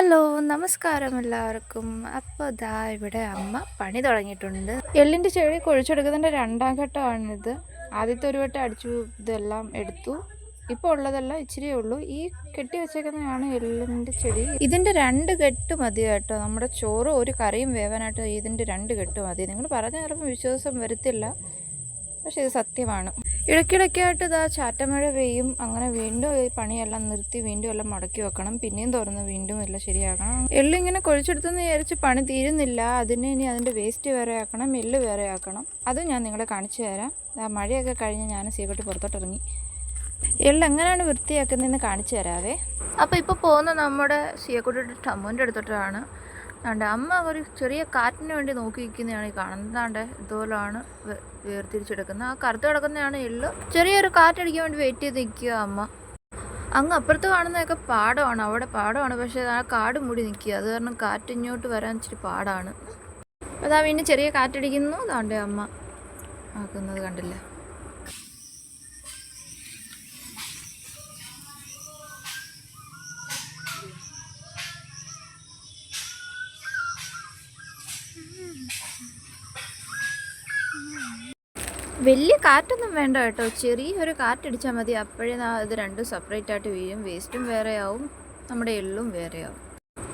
Hello, നമസ്കാരം എല്ലാവർക്കും. അപ്പോൾ ഇതാ ഇവിടെ അമ്മ പണി തുടങ്ങിയിട്ടുണ്ട്. എള്ളിൻ്റെ ചെടി കുഴിച്ചെടുക്കുന്നതിൻ്റെ രണ്ടാം ഘട്ടമാണിത്. ആദ്യത്തെ ഒരു വട്ടം അടിച്ചു, ഇതെല്ലാം എടുത്തു. ഇപ്പോൾ ഉള്ളതെല്ലാം ഇച്ചിരിയേ ഉള്ളൂ. ഈ കെട്ടി വെച്ചേക്കുന്നതാണ് എള്ളിൻ്റെ ചെടി. ഇതിൻ്റെ 2 കെട്ട് മതി കേട്ടോ. നമ്മുടെ ചോറ് ഒരു കറിയും വേവാനായിട്ട് ഇതിൻ്റെ 2 കെട്ട് മതി. നിങ്ങൾ പറഞ്ഞ ചിലപ്പോൾ വിശ്വാസം വരത്തില്ല, പക്ഷേ ഇത് സത്യമാണ്. ഇടയ്ക്കിടയ്ക്കായിട്ട് ഇതാ ചാറ്റമഴ പെയ്യും. അങ്ങനെ വീണ്ടും ഈ പണിയെല്ലാം നിർത്തി വീണ്ടും എല്ലാം മടക്കി വെക്കണം. പിന്നെയും തുറന്ന് വീണ്ടും എല്ലാം ശരിയാക്കണം. എള്ളിങ്ങനെ കുഴിച്ചെടുത്തെന്ന് വിചാരിച്ച് പണി തീരുന്നില്ല. ഇനി അതിൻ്റെ വേസ്റ്റ് വേറെ ആക്കണം, എള്ള് വേറെ ആക്കണം. അതും ഞാൻ നിങ്ങളെ കാണിച്ചു തരാം. മഴയൊക്കെ കഴിഞ്ഞ് ഞാൻ സീക്കുട്ടി പുറത്തോട്ടിറങ്ങി. എള്ള് എങ്ങനെയാണ് വൃത്തിയാക്കുന്നതെന്ന് കാണിച്ചു തരാവേ. അപ്പോൾ ഇപ്പോൾ പോകുന്ന നമ്മുടെ സീക്കുട്ടിയുടെ ടമ്മുൻ്റെ അടുത്തോട്ടാണ്. അതുകൊണ്ട് അമ്മ ഒരു ചെറിയ കാറ്റിന് വേണ്ടി നോക്കി നിൽക്കുന്നതാണ് ഈ കാണുന്നത്. എന്താണ്ട് ഇതുപോലാണ് വേർതിരിച്ചെടുക്കുന്നത്. ആ കറുത്ത് കിടക്കുന്നതാണ് എള്ള്. ചെറിയൊരു കാറ്റടിക്കാൻ വേണ്ടി വെയിറ്റ് ചെയ്ത് നിൽക്കുക അമ്മ. അങ്ങ് അപ്പുറത്ത് കാണുന്നതൊക്കെ പാടമാണ്, അവിടെ പാടമാണ്, പക്ഷേ ആ കാട് മൂടി നിൽക്കുക. അത് കാരണം കാറ്റ് ഇങ്ങോട്ട് വരാൻ ഇച്ചിരി പാടാണ്. അതാ പിന്നെ ചെറിയ കാറ്റടിക്കുന്നു. അതാണ്ട് അമ്മ ആക്കുന്നത് കണ്ടില്ല. വലിയ കാറ്റൊന്നും വേണ്ട കേട്ടോ, ചെറിയൊരു കാറ്റടിച്ചാൽ മതി. അപ്പോഴേ ഇത് രണ്ടും സെപ്പറേറ്റ് ആയിട്ട് വീഴും. വേസ്റ്റും വേറെയാവും, നമ്മുടെ എള്ളും വേറെയാവും.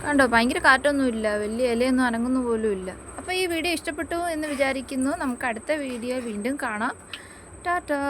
കണ്ടോ, ഭയങ്കര കാറ്റൊന്നുമില്ല, വലിയ ഇലയൊന്നും അനങ്ങുന്നു പോലും ഇല്ല. അപ്പോൾ ഈ വീഡിയോ ഇഷ്ടപ്പെട്ടു എന്ന് വിചാരിക്കുന്നു. നമുക്ക് അടുത്ത വീഡിയോ വീണ്ടും കാണാം. ടാറ്റാ.